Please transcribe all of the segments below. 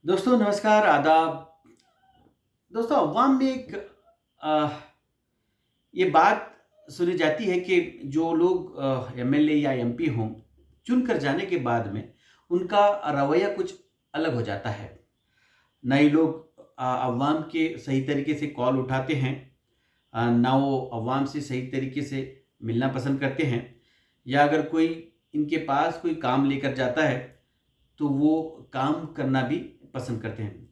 दोस्तों नमस्कार, आदाब। दोस्तों अवाम में एक अ, ये बात सुनी जाती है कि जो लोग एमएलए या एमपी हों, चुनकर जाने के बाद में उनका रवैया कुछ अलग हो जाता है। ना ही लोग अवाम के सही तरीके से कॉल उठाते हैं, ना वो अवाम से सही तरीके से मिलना पसंद करते हैं, या अगर कोई इनके पास कोई काम लेकर जाता है, तो वो काम करना भी पसंद करते हैं।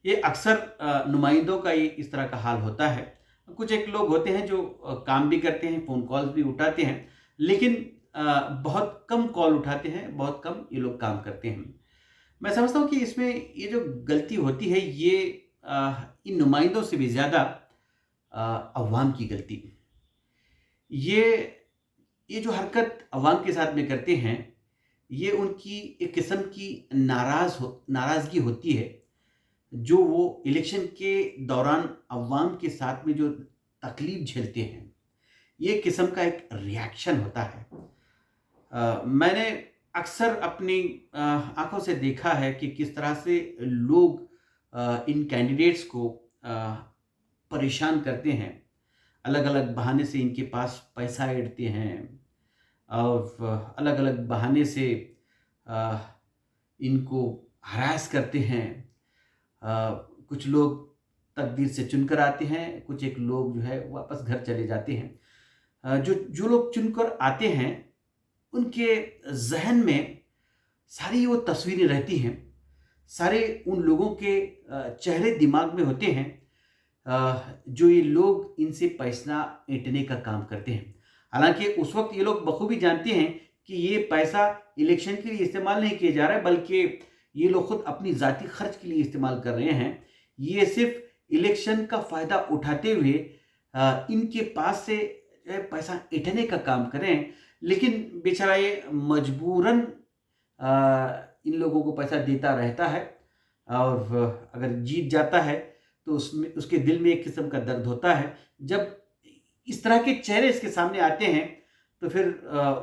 ये अक्सर नुमाइंदों का ये इस तरह का हाल होता है। कुछ एक लोग होते हैं जो काम भी करते हैं, फ़ोन कॉल्स भी उठाते हैं, लेकिन बहुत कम कॉल उठाते हैं, बहुत कम ये लोग काम करते हैं। मैं समझता हूँ कि इसमें ये जो गलती होती है, ये इन नुमाइंदों से भी ज़्यादा अवाम की गलती। ये ये जो हरकत अवाम के साथ में करते हैं, ये उनकी एक किस्म की नाराज़गी होती है, जो वो इलेक्शन के दौरान अवाम के साथ में जो तकलीफ झेलते हैं, ये किस्म का एक रिएक्शन होता है। मैंने अक्सर अपनी आँखों से देखा है कि किस तरह से लोग इन कैंडिडेट्स को परेशान करते हैं। अलग-अलग बहाने से इनके पास पैसा ऐंठते हैं और अलग-अलग बहाने से अ, इनको हरास करते हैं। कुछ लोग तकदीर से चुनकर आते हैं, कुछ एक लोग जो है वापस घर चले जाते हैं। जो जो लोग चुनकर आते हैं, उनके ज़हन में सारी वो तस्वीरें रहती हैं, सारे उन लोगों के चेहरे दिमाग में होते हैं, जो ये लोग इनसे पैसा ऐंठने का काम करते हैं। हालाँकि उस वक़्त ये लोग बखूबी जानते हैं कि ये पैसा इलेक्शन के लिए इस्तेमाल नहीं किया जा रहा है, बल्कि ये लोग खुद अपनी ज़ाती खर्च के लिए इस्तेमाल कर रहे हैं। ये सिर्फ़ इलेक्शन का फ़ायदा उठाते हुए इनके पास से जो है पैसा ऐंठने का काम कर रहे हैं। लेकिन बेचारा ये मजबूरन इन लोगों को पैसा देता रहता है, और अगर जीत जाता है तो उसमें उसके दिल में एक किस्म का दर्द होता है। जब इस तरह के चेहरे इसके सामने आते हैं, तो फिर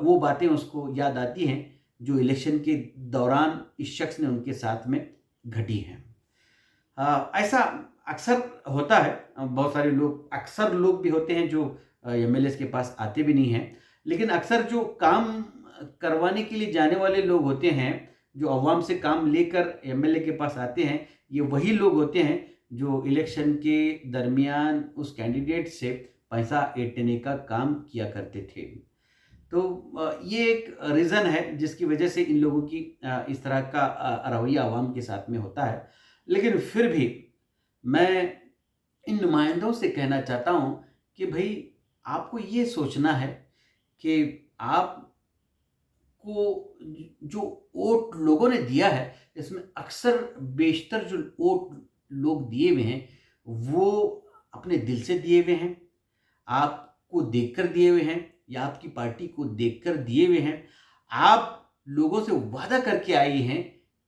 वो बातें उसको याद आती हैं जो इलेक्शन के दौरान इस शख्स ने उनके साथ में घटी हैं। ऐसा अक्सर होता है। बहुत सारे लोग, अक्सर लोग भी होते हैं जो एमएलएस के पास आते भी नहीं हैं। लेकिन अक्सर जो काम करवाने के लिए जाने वाले लोग होते हैं, जो अवाम से काम लेकर एमएलए के पास आते हैं, ये वही लोग होते हैं जो इलेक्शन के दरमियान उस कैंडिडेट से पैसा ऐंठने का काम किया करते थे। तो ये एक रीज़न है जिसकी वजह से इन लोगों की इस तरह का रवैया अवाम के साथ में होता है। लेकिन फिर भी मैं इन नुमाइंदों से कहना चाहता हूँ कि भई, आपको ये सोचना है कि आपको जो वोट लोगों ने दिया है, इसमें अक्सर बेशतर जो वोट लोग दिए हुए हैं, वो अपने दिल से दिए हुए हैं, आपको देखकर दिए हुए हैं, या आपकी पार्टी को देखकर दिए हुए हैं। आप लोगों से वादा करके आए हैं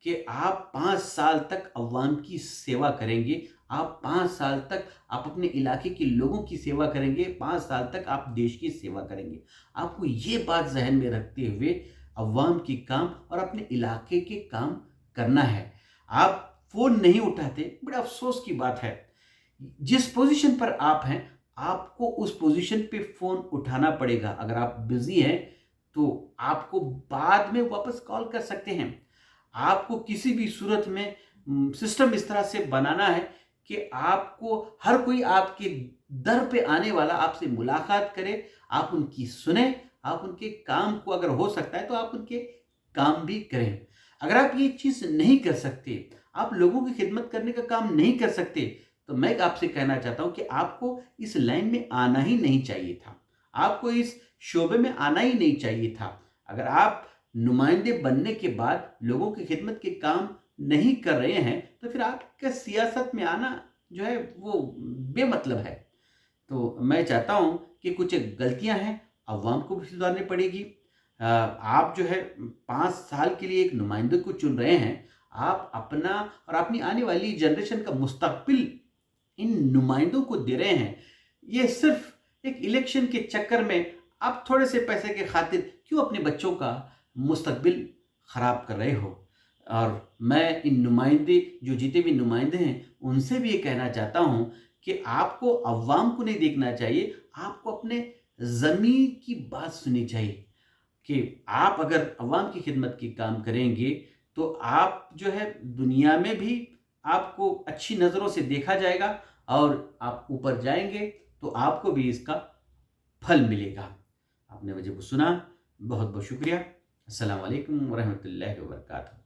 कि आप 5 साल तक अवाम की सेवा करेंगे, आप 5 साल तक आप अपने इलाके के लोगों की सेवा करेंगे, 5 साल तक आप देश की सेवा करेंगे। आपको ये बात ज़हन में रखते हुए अवाम के काम और अपने इलाके के काम करना है। आप फ़ोन नहीं उठाते, बड़ा अफ़सोस की बात है। जिस पोज़ीशन पर आप हैं, आपको उस पोज़ीशन पे फ़ोन उठाना पड़ेगा। अगर आप बिज़ी हैं, तो आपको बाद में वापस कॉल कर सकते हैं। आपको किसी भी सूरत में सिस्टम इस तरह से बनाना है कि आपको हर कोई आपके दर पे आने वाला आपसे मुलाकात करे, आप उनकी सुनें, आप उनके काम को, अगर हो सकता है तो आप उनके काम भी करें। अगर आप ये चीज़ नहीं कर सकते, आप लोगों की खिदमत करने का काम नहीं कर सकते, तो मैं आपसे कहना चाहता हूँ कि आपको इस लाइन में आना ही नहीं चाहिए था। आपको इस शोबे में आना ही नहीं चाहिए था। अगर आप नुमाइंदे बनने के बाद लोगों की खिदमत के काम नहीं कर रहे हैं, तो फिर आपका सियासत में आना जो है वो बेमतलब है। तो मैं चाहता हूँ कि कुछ गलतियाँ हैं, अवाम को भी सुधारनी पड़ेगी। आप जो है 5 साल के लिए एक नुमाइंदे को चुन रहे हैं, आप अपना और अपनी आने वाली जनरेशन का मुस्तकबिल इन नुमाइंदों को दे रहे हैं। ये सिर्फ़ एक इलेक्शन के चक्कर में आप थोड़े से पैसे के खातिर क्यों अपने बच्चों का मुस्तकबिल ख़राब कर रहे हो? और मैं इन नुमाइंदे जो जीते हुए नुमाइंदे हैं, उनसे भी ये कहना चाहता हूँ कि आपको अवाम को नहीं देखना चाहिए, आपको अपने ज़मीर की बात सुननी चाहिए कि आप अगर अवाम की खिदमत की काम करेंगे, तो आप जो है दुनिया में भी आपको अच्छी नज़रों से देखा जाएगा और आप ऊपर जाएँगे, तो आपको भी इसका फल मिलेगा। आपने मुझे को सुना, बहुत-बहुत शुक्रिया। अस्सलाम वालेकुम व रहमतुल्लाहि व बरकातहू।